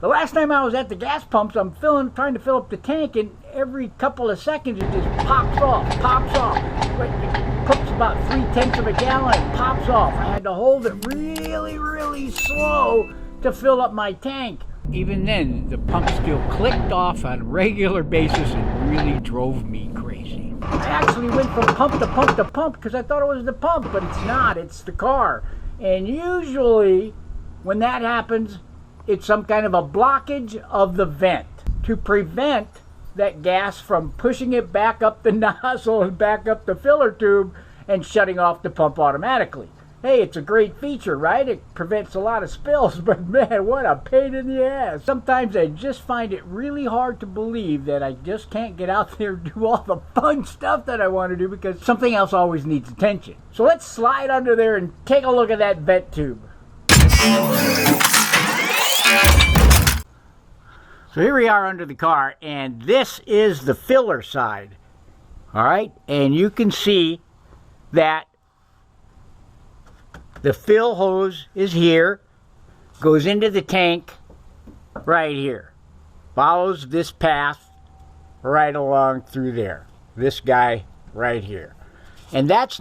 The last time I was at the gas pumps, I'm trying to fill up the tank, and every couple of seconds it just pops off. It cooks about 3/10 of a gallon and pops off. I had to hold it really slow to fill up my tank. Even then, the pump still clicked off on a regular basis and really drove me crazy. I actually went from pump to pump to pump because I thought it was the pump, but it's not. It's the car. And usually, when that happens, it's some kind of a blockage of the vent to prevent that gas from pushing it back up the nozzle and back up the filler tube and shutting off the pump automatically. Hey, it's a great feature, right? It prevents a lot of spills, but man, what a pain in the ass. Sometimes I just find it really hard to believe that I just can't get out there and do all the fun stuff that I want to do because something else always needs attention. So let's slide under there and take a look at that vent tube. So here we are under the car, and this is the filler side. All right, and you can see that the fill hose is here, goes into the tank right here, follows this path right along through there. This guy right here, and that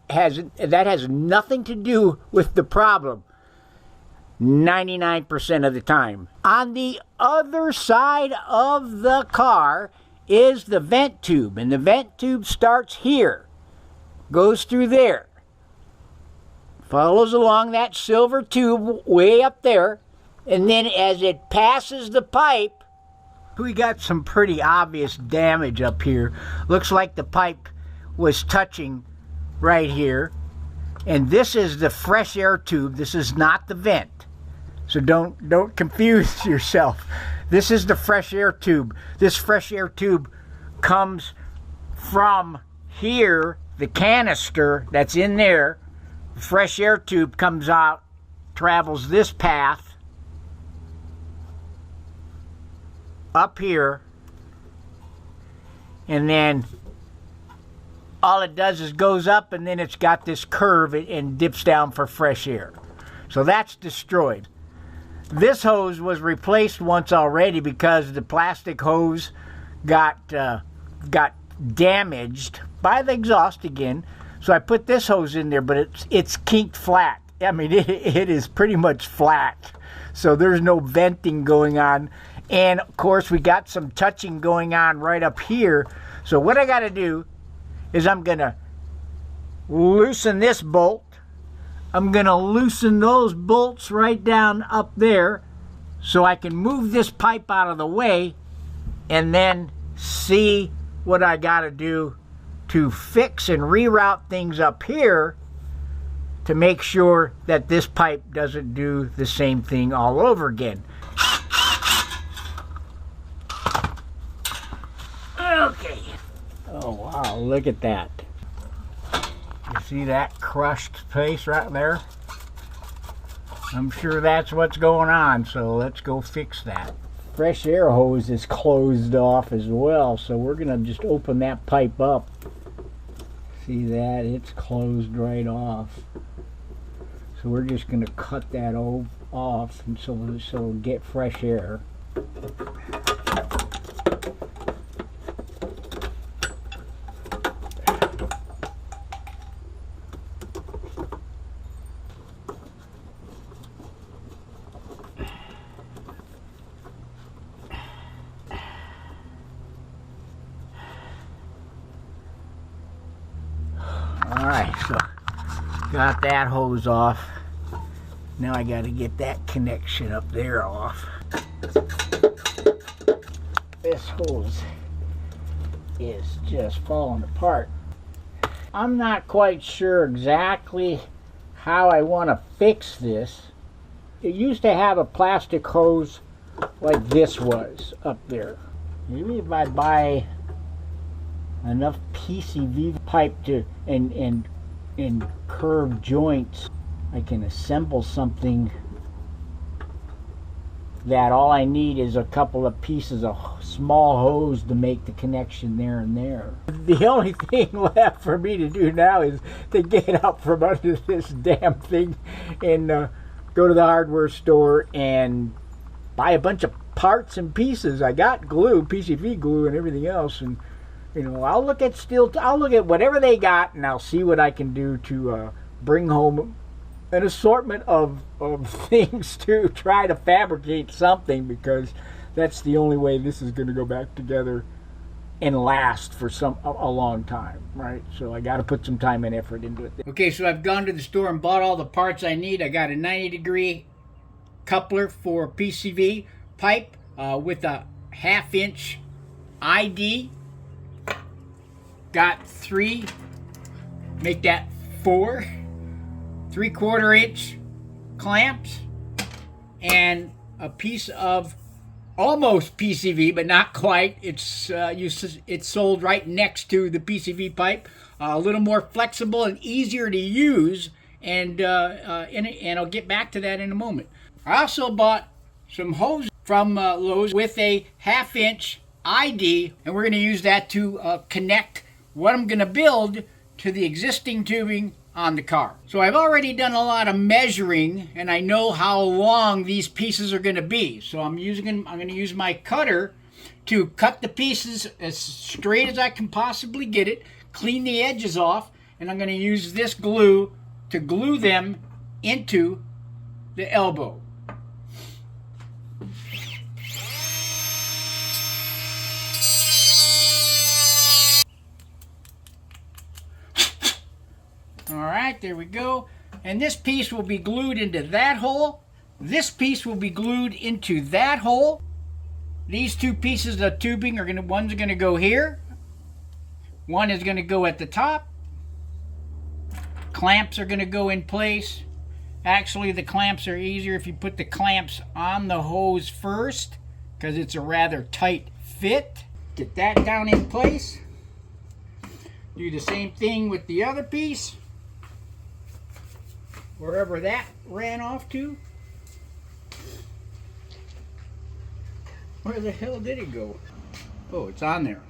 has nothing to do with the problem 99% of the time. On the other side of the car is the vent tube, and the vent tube starts here, goes through there, follows along that silver tube way up there, and then as it passes the pipe, we got some pretty obvious damage up here. Looks like the pipe was touching right here, and this is the fresh air tube. This is not the vent, so don't confuse yourself. This is the fresh air tube. This fresh air tube comes from here, the canister that's in there. The fresh air tube comes out, travels this path up here, and then all it does is goes up, and then it's got this curve and dips down for fresh air. So that's destroyed. This hose was replaced once already because the plastic hose got damaged by the exhaust again. So I put this hose in there, but it's kinked flat. I mean, it is pretty much flat. So there's no venting going on. And of course, we got some touching going on right up here. So what I got to do is I'm going to loosen this bolt. I'm going to loosen those bolts right down up there so I can move this pipe out of the way and then see what I got to do to fix and reroute things up here to make sure that this pipe doesn't do the same thing all over again. Okay. Oh wow, look at that. You see that crushed place right there? I'm sure that's what's going on, so let's go fix that. Fresh air hose is closed off as well, so we're gonna just open that pipe up. See that? It's closed right off. So we're just gonna cut that off, and so we'll get fresh air. Alright, so got that hose off. Now I got to get that connection up there off. This hose is just falling apart. I'm not quite sure exactly how I want to fix this. It used to have a plastic hose like this was up there. Maybe if I buy enough PCV pipe to and curved joints, I can assemble something that all I need is a couple of pieces of small hose to make the connection there and there. The only thing left for me to do now is to get out from under this damn thing and go to the hardware store and buy a bunch of parts and pieces. I got glue, PCV glue and everything else, and you know, I'll look at whatever they got, and I'll see what I can do to bring home an assortment of things to try to fabricate something, because that's the only way this is going to go back together and last for a long time, right? So I got to put some time and effort into it. Okay, so I've gone to the store and bought all the parts I need. I got a 90-degree coupler for PCV pipe with a 1/2-inch ID. Got 3, make that 4 3/4-inch clamps, and a piece of almost PCV, but not quite. It's sold right next to the PCV pipe. A little more flexible and easier to use, and I'll get back to that in a moment. I also bought some hose from Lowe's with a 1/2-inch ID, and we're going to use that to connect what I'm going to build to the existing tubing on the car. So I've already done a lot of measuring, and I know how long these pieces are going to be. So I'm going to use my cutter to cut the pieces as straight as I can possibly get it, clean the edges off, and I'm going to use this glue to glue them into the elbow. Alright, there we go. And this piece will be glued into that hole. This piece will be glued into that hole. These two pieces of tubing are one's going to go here. One is going to go at the top. Clamps are going to go in place. Actually, the clamps are easier if you put the clamps on the hose first, because it's a rather tight fit. Get that down in place. Do the same thing with the other piece, wherever that ran off to. Where the hell did it go? Oh, it's on there.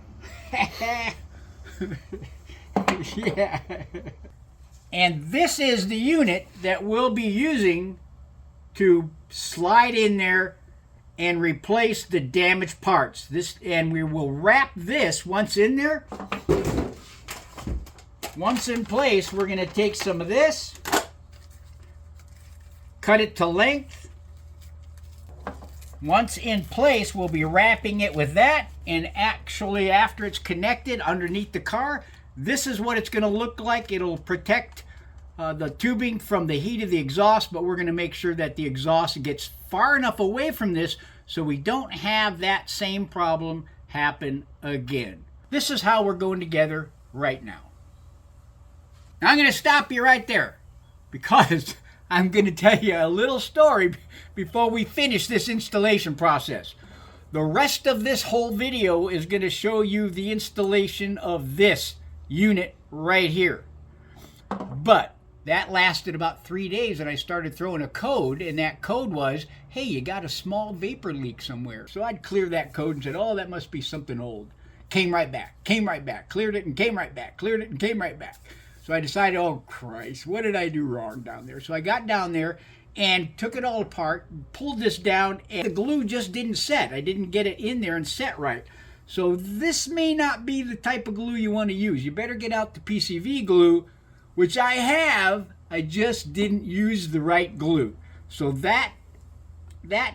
Yeah. And this is the unit that we'll be using to slide in there and replace the damaged parts. And we will wrap this once in there. Once in place, we're going to take some of this, cut it to length. Once in place, we'll be wrapping it with that, and actually after it's connected underneath the car, this is what it's going to look like. It'll protect the tubing from the heat of the exhaust, but we're going to make sure that the exhaust gets far enough away from this so we don't have that same problem happen again. This is how we're going together right now. Now I'm going to stop you right there, because I'm going to tell you a little story before we finish this installation process. The rest of this whole video is going to show you the installation of this unit right here. But that lasted about 3 days, and I started throwing a code, and that code was, hey, you got a small vapor leak somewhere. So I'd clear that code and said, oh, that must be something old. Came right back, cleared it and came right back, cleared it and came right back. So I decided, oh Christ, what did I do wrong down there? So I got down there and took it all apart, pulled this down, and the glue just didn't set. I didn't get it in there and set right. So this may not be the type of glue you want to use. You better get out the PCV glue, which I have. I just didn't use the right glue. So that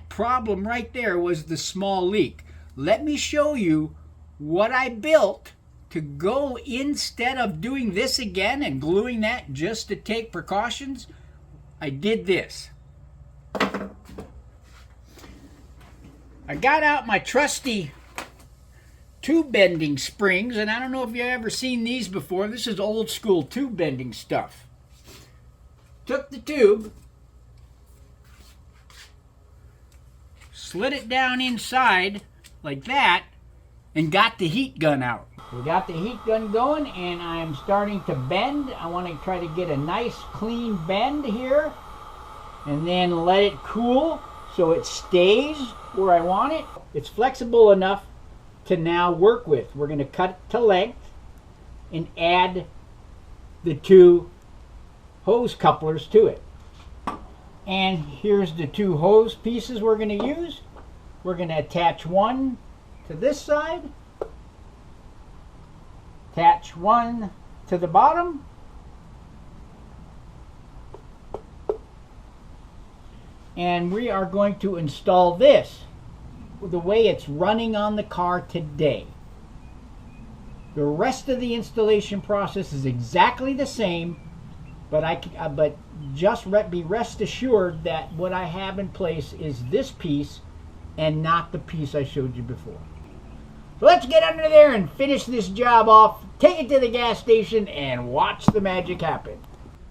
problem right there was the small leak. Let me show you what I built to go, instead of doing this again and gluing that just to take precautions. I did this. I got out my trusty tube bending springs, and I don't know if you've ever seen these before. This is old school tube bending stuff. Took the tube, slid it down inside like that, and got the heat gun out. We got the heat gun going, and I'm starting to bend. I want to try to get a nice clean bend here, and then let it cool so it stays where I want it. It's flexible enough to now work with. We're going to cut it to length and add the two hose couplers to it. And here's the two hose pieces we're going to use. We're going to attach one to this side, attach one to the bottom, and we are going to install this the way it's running on the car today. The rest of the installation process is exactly the same, but be rest assured that what I have in place is this piece and not the piece I showed you before. So let's get under there and finish this job off, take it to the gas station, and watch the magic happen.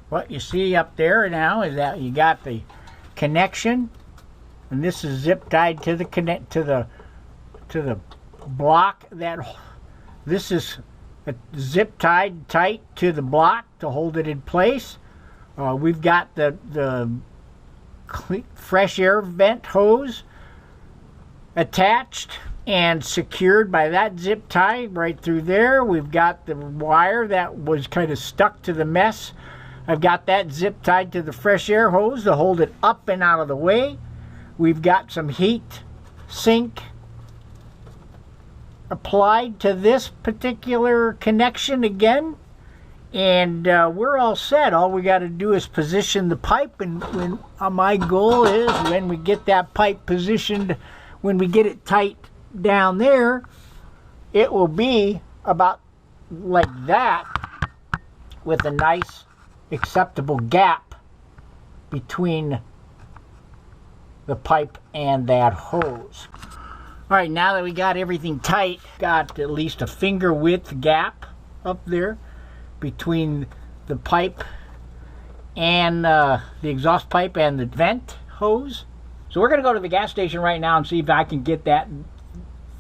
What you see up there now is that you got the connection, and this is zip tied to the block. This is zip tied tight to the block to hold it in place. We've got the fresh air vent hose attached and secured by that zip tie right through there. We've got the wire that was kind of stuck to the mess. I've got that zip tied to the fresh air hose to hold it up and out of the way. We've got some heat sink applied to this particular connection again, and we're all set. All we got to do is position the pipe, and my goal is when we get that pipe positioned, when we get it tight down there, it will be about like that with a nice acceptable gap between the pipe and that hose. All right, now that we got everything tight, got at least a finger width gap up there between the pipe and the exhaust pipe and the vent hose. So we're going to go to the gas station right now and see if I can get that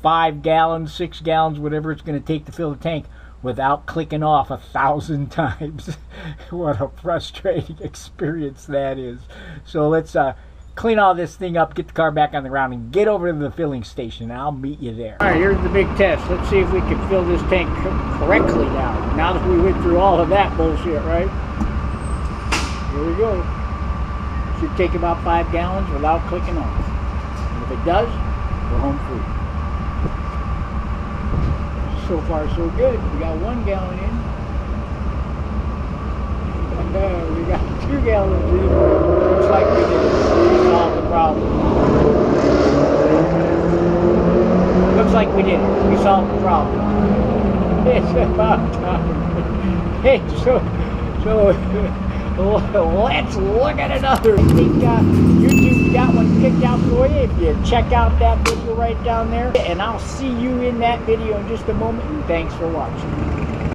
5 gallons, 6 gallons, whatever it's going to take to fill the tank without clicking off 1,000 times. What a frustrating experience that is. So let's clean all this thing up, get the car back on the ground, and get over to the filling station. I'll meet you there. All right, here's the big test. Let's see if we can fill this tank correctly now that we went through all of that bullshit, right? Here we go. Should take about 5 gallons without clicking off. And if it does, we're home free. So far, so good. We got 1 gallon in. We got 2 gallons in. Looks like we did solve the problem. Looks like we did. We solved the problem. It's about time. Hey, so let's look at another. YouTube's got one picked out for you. If you check out that video right down there, and I'll see you in that video in just a moment. And thanks for watching.